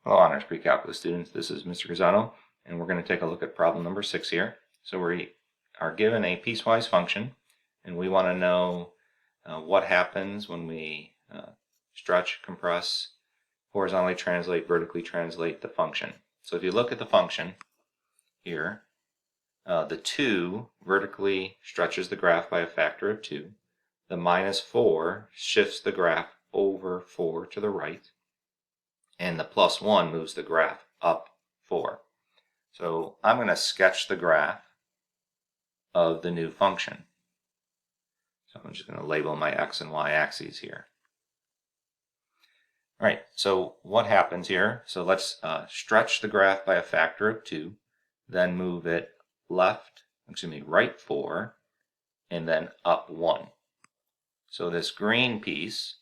Hello, Honors Pre-Calculus students. This is Mr. Grisano, and we're going to take a look at problem number 6 here. So we are given a piecewise function, and we want to know what happens when we stretch, compress, horizontally translate, vertically translate the function. So if you look at the function here, the 2 vertically stretches the graph by a factor of 2. The minus 4 shifts the graph over 4 to the right. And the plus 1 moves the graph up 4. So I'm going to sketch the graph of the new function. So I'm just going to label my x and y axes here. All right, so what happens here? So let's stretch the graph by a factor of 2, then move it right 4, and then up 1. So this green piece,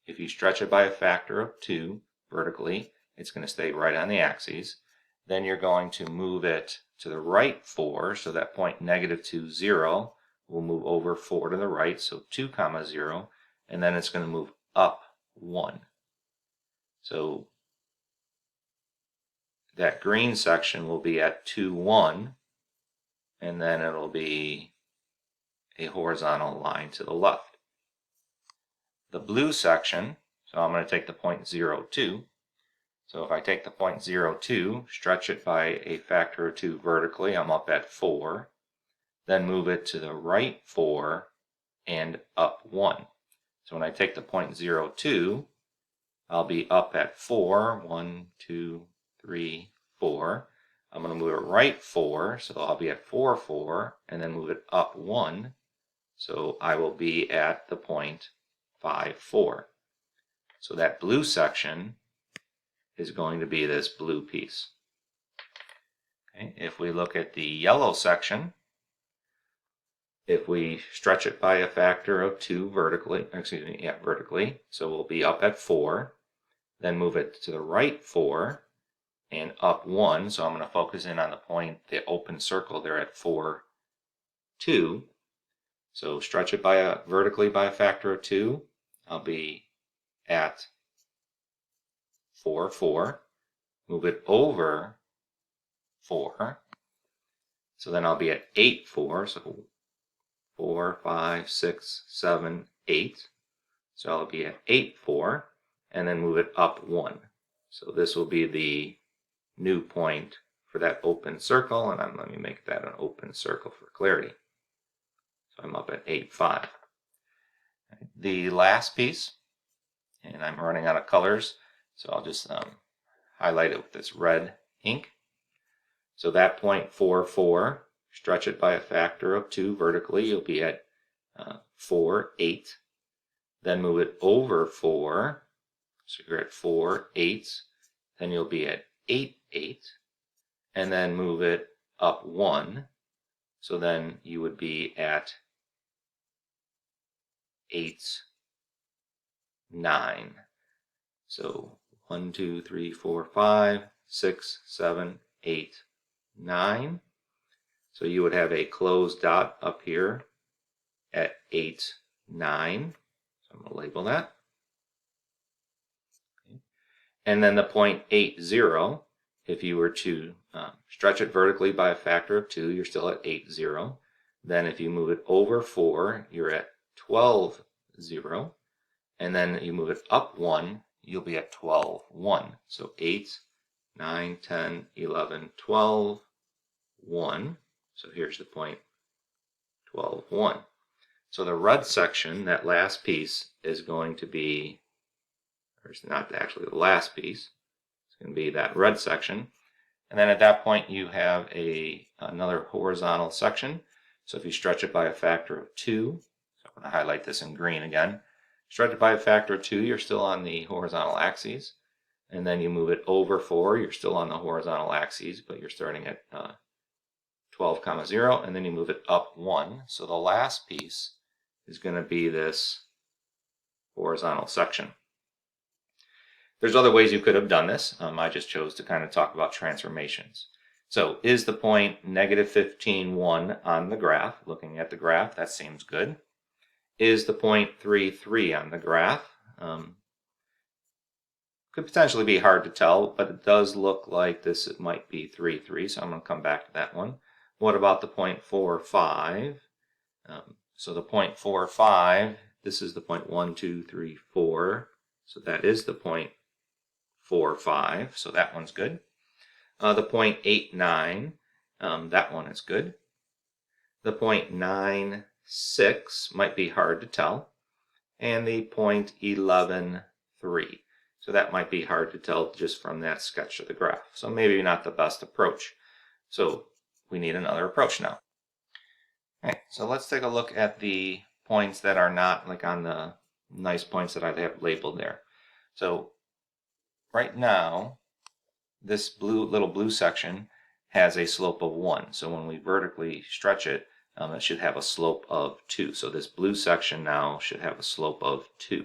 if you stretch it by a factor of 2, vertically, it's going to stay right on the axes. Then you're going to move it to the right 4, so that point -2, 0 will move over 4 to the right, so 2, 0, and then it's going to move up 1. So that green section will be at 2, 1, and then it'll be a horizontal line to the left. The blue section, so I'm going to take the point 0, 2. So if I take the point 0, 2, stretch it by a factor of 2 vertically, I'm up at 4. Then move it to the right 4 and up 1. So when I take the point 0, 2, I'll be up at 4. 1, 2, 3, 4. I'm going to move it right 4, so I'll be at 4, 4, and then move it up 1. So I will be at the point 5, 4. So that blue section is going to be this blue piece. Okay. If we look at the yellow section, if we stretch it by a factor of 2 vertically, so we'll be up at 4, then move it to the right 4 and up 1. So I'm going to focus in on the point, the open circle there at 4, 2. So stretch it vertically by a factor of 2, I'll be at 4, 4, move it over 4, so then I'll be at 8, 4, so 4, 5, 6, 7, 8, so I'll be at 8, 4, and then move it up 1. So this will be the new point for that open circle, and let me make that an open circle for clarity. So I'm up at 8, 5. The last piece, and I'm running out of colors, so I'll just highlight it with this red ink. So that point 4, 4, stretch it by a factor of 2 vertically, you'll be at 4, 8. Then move it over 4, so you're at 4, 8. Then you'll be at 8, 8. And then move it up 1, so then you would be at 8, 9. So 1, 2, 3, 4, 5, 6, 7, 8, 9. So you would have a closed dot up here at 8, 9. So I'm going to label that. Okay. And then the point 8, 0, if you were to stretch it vertically by a factor of 2, you're still at 8, 0. Then if you move it over 4, you're at 12, 0. And then you move it up 1, you'll be at 12, 1. So 8, 9, 10, 11, 12, 1. So here's the point 12, 1. So the red section, that last piece, is going to be, or it's not actually the last piece, it's going to be that red section. And then at that point you have another horizontal section. So if you stretch it by a factor of 2, so I'm going to highlight this in green again. Stretch it by a factor of 2, you're still on the horizontal axes. And then you move it over 4, you're still on the horizontal axes, but you're starting at 12, 0, and then you move it up 1. So the last piece is going to be this horizontal section. There's other ways you could have done this. I just chose to kind of talk about transformations. So is the point -15, 1 on the graph? Looking at the graph, that seems good. Is the point 3, 3 on the graph? Could potentially be hard to tell, but it does look like this might be 3, 3, so I'm going to come back to that one. What about the 0.45? So the 0.45, this is the point 1, 2, 3, 4. So that is the 0.45, so that one's good. The 0.89, that one is good. The 0.96 might be hard to tell. And the 0.113. So that might be hard to tell just from that sketch of the graph. So maybe not the best approach. So we need another approach now. All right, so let's take a look at the points that are not like on the nice points that I have labeled there. So right now, this little blue section has a slope of 1. So when we vertically stretch it, it should have a slope of 2. So this blue section now should have a slope of 2.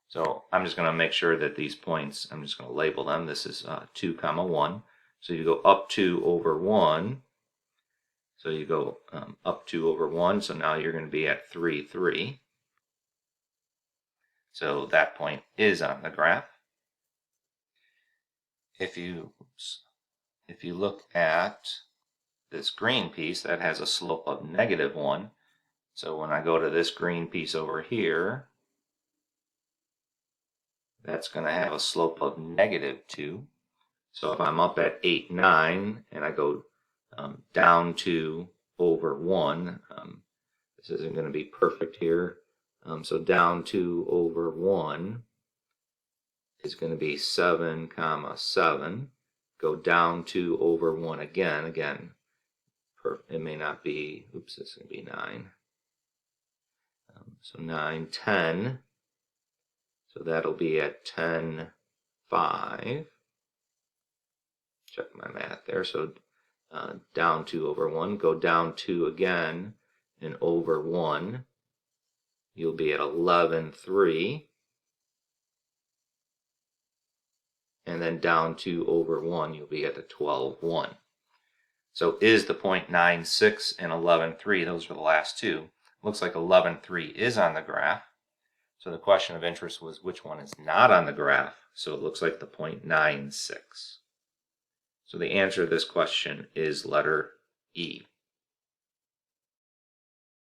So I'm just going to make sure that these points, I'm just going to label them. This is 2, 1. So you go up 2 over 1. So you go up 2 over 1. So now you're going to be at 3, 3. So that point is on the graph. If you look at this green piece, that has a slope of -1. So when I go to this green piece over here, that's going to have a slope of -2. So if I'm up at 8, 9, and I go down 2 over 1, this isn't going to be perfect here. So down 2 over 1 is going to be 7, 7. Go down 2 over 1 again. It may not be, oops, this is going to be 9. So 9, 10. So that'll be at 10, 5. Check my math there. So down 2 over 1. Go down 2 again and over 1. You'll be at 11, 3. And then down 2 over 1, you'll be at the 12, 1. So is the 0.96 and 11, 3, those were the last two. Looks like 11, 3 is on the graph. So the question of interest was which one is not on the graph. So it looks like the 0.96. So the answer to this question is letter E.